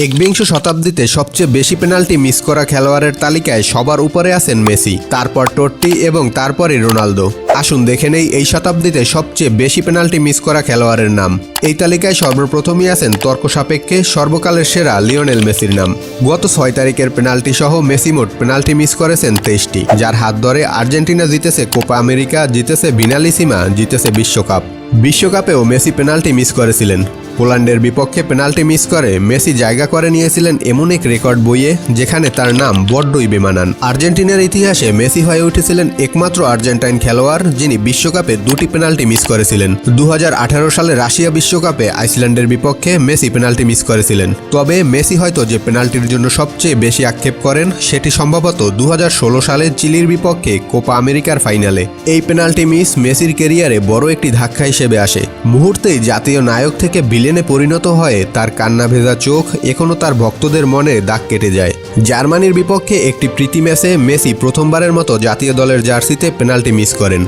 একবিংশ শতাব্দীতে সবচেয়ে বেশি পেনাল্টি মিস করা খেলোয়াড়ের তালিকায় সবার উপরে আছেন মেসি, তারপর টট্টি এবং তারপরই রোনালদো। আসুন দেখে নেই এই শতাব্দীতে সবচেয়ে বেশি পেনাল্টি মিস করা খেলোয়াড়ের নাম। এই তালিকায় সর্বপ্রথমই আছেন তর্ক সাপেক্ষে সর্বকালের সেরা লিওনেল মেসির নাম। গত 6 তারিখের পেনাল্টি সহ মেসি মোট পেনাল্টি মিস করেছেন 23টি, যার হাত ধরে আর্জেন্টিনা জিতেছে কোপা আমেরিকা, জিতেছে ভিনালিসিমা, জিতেছে বিশ্বকাপ। বিশ্বকাপেও মেসি পেনাল্টি মিস করেছিলেন। পোল্যান্ডের বিপক্ষে পেনাল্টি মিস করে মেসি জায়গা করে নিয়েছিলেন এমন এক রেকর্ড বইয়ে যেখানে তার নাম বড্ডই বেমানান। আর্জেন্টিনার ইতিহাসে মেসি হয়ে উঠেছিলেন একমাত্র আর্জেন্টাইন খেলোয়াড় যিনি বিশ্বকাপে 2টি পেনাল্টি মিস করেছিলেন। 2018 সালে রাশিয়া বিশ্বকাপে আইসল্যান্ডের বিপক্ষে মেসি পেনাল্টি মিস করেছিলেন। তবে মেসি হয়তো যে পেনাল্টির জন্য সবচেয়ে বেশি আক্ষেপ করেন সেটি সম্ভবত 2016 সালে চিলির বিপক্ষে কোপা আমেরিকার ফাইনালে। এই পেনাল্টি মিস মেসির ক্যারিয়ারে বড় একটি ধাক্কা হিসেবে আসে। মুহূর্তেই জাতীয় নায়ক থেকে ভিলেনে পরিণত হয়ে তার কান্না ভেজা চোখ এখনও তার ভক্তদের মনে দাগ কেটে যায়। জার্মানির বিপক্ষে একটি প্রীতি ম্যাচে মেসি প্রথমবারের মতো জাতীয় দলের জার্সিতে পেনাল্টি মিস করেন।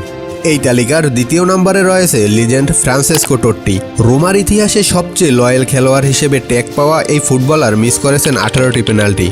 এই তালিকার দ্বিতীয় নম্বরে রয়েছে লিজেন্ড ফ্রান্সেসকো টট্টি। রোমার ইতিহাসে সবচেয়ে লয়াল খেলোয়াড় হিসেবে ট্যাগ পাওয়া এই ফুটবলার মিস করেছেন 18টি পেনাল্টি।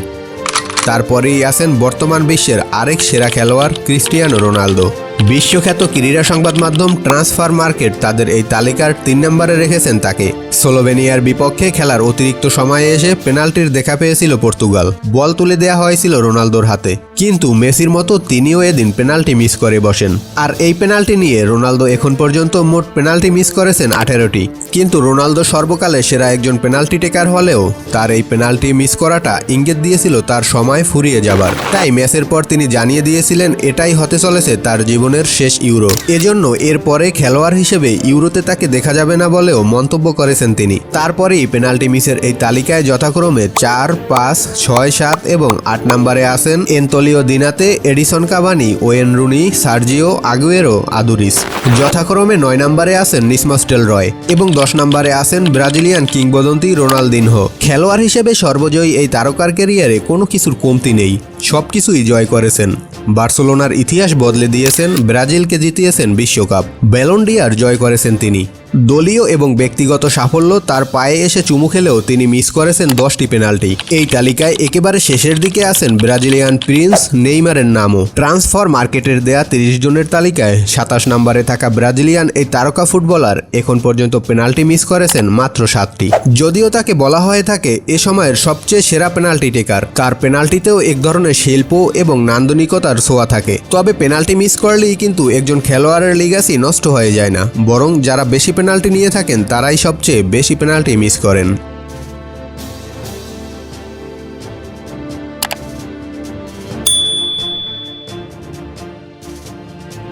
তারপরেই আছেন বর্তমান বিশ্বের আরেক সেরা খেলোয়াড় ক্রিস্টিয়ানো রোনালদো। বিশ্বখ্যাত ক্রীড়া সংবাদ মাধ্যম ট্রান্সফার মার্কেট তাদের এই তালিকার 3 নম্বরে রেখেছেন তাকে। স্লোভেনিয়ার বিপক্ষে খেলার অতিরিক্ত সময়ে এসে পেনাল্টির দেখা পেয়েছিল পর্তুগাল। বল তুলে দেওয়া হয়েছিল রোনালদোর হাতে, কিন্তু মেসির মতো তিনিও এদিন পেনাল্টি মিস করে বসেন। আর এই পেনাল্টি নিয়ে রোনালদো এখন পর্যন্ত মোট পেনাল্টি মিস করেছেন 18টি। কিন্তু রোনালদো সর্বকালে সেরা একজন পেনাল্টি টেকার হলেও তার এই পেনাল্টি মিস করাটা ইঙ্গিত দিয়েছিল তার সময় ফুরিয়ে যাবার। তাই ম্যাচের পর তিনি জানিয়ে দিয়েছিলেন এটাই হতে চলেছে তার জীবনের শেষ ইউরো। এজন্য এরপরে খেলোয়াড় হিসেবে ইউরোতে তাকে দেখা যাবে না বলেও মন্তব্য করেছেন তিনি। তারপরেই পেনাল্টি মিসের এই তালিকায় যথাক্রমে 4, 5, 6, 7 এবং 8 নম্বরে আছেন Antonio Di Natale, Edinson Cavani, Wayne Rooney, Sergio Aguero, Aduriz. যথাক্রমে 9 নম্বরে আছেন নিসমাস্টেল রয় এবং 10 নম্বরে আছেন ব্রাজিলিয়ান কিংবদন্তি রোনালদিনহো। খেলোয়াড় হিসেবে সর্বজয়ী এই তারকার ক্যারিয়ারে কোনো কিছুর কমতি নেই, সবকিছুই জয় করেছেন। বার্সেলোনার ইতিহাস বদলে দিয়েছেন, ব্রাজিলকে জিতিয়েছেন বিশ্বকাপ, ব্যালন ডি'অর জয় করেছেন তিনি। দলীয় এবং ব্যক্তিগত সাফল্য তার পায়ে এসে চুমু খেলেও তিনি মিস করেছেন 10টি পেনাল্টি। এই তালিকায় একেবারে শেষের দিকে আছেন ব্রাজিলিয়ান প্রিন্স নেইমারের নামও। ট্রান্সফার মার্কেটের দেয়া 30 জনের তালিকায় 27 নম্বরে থাকা ব্রাজিলিয়ান এই তারকা ফুটবলার এখন পর্যন্ত পেনাল্টি মিস করেছেন মাত্র 7টি। যদিও তাকে বলা হয়ে থাকে এ সময়ের সবচেয়ে সেরা পেনাল্টি টেকার, তার পেনাল্টিতেও এক ধরনের শিল্প এবং নান্দনিকতার ছোঁয়া থাকে। তবে পেনাল্টি মিস করলেই কিন্তু একজন খেলোয়াড়ের লিগ্যাসি নষ্ট হয়ে যায় না, বরং যারা বেশি পেনাল্টি নিয়ে থাকেন তারাই সবচেয়ে বেশি পেনাল্টি মিস করেন।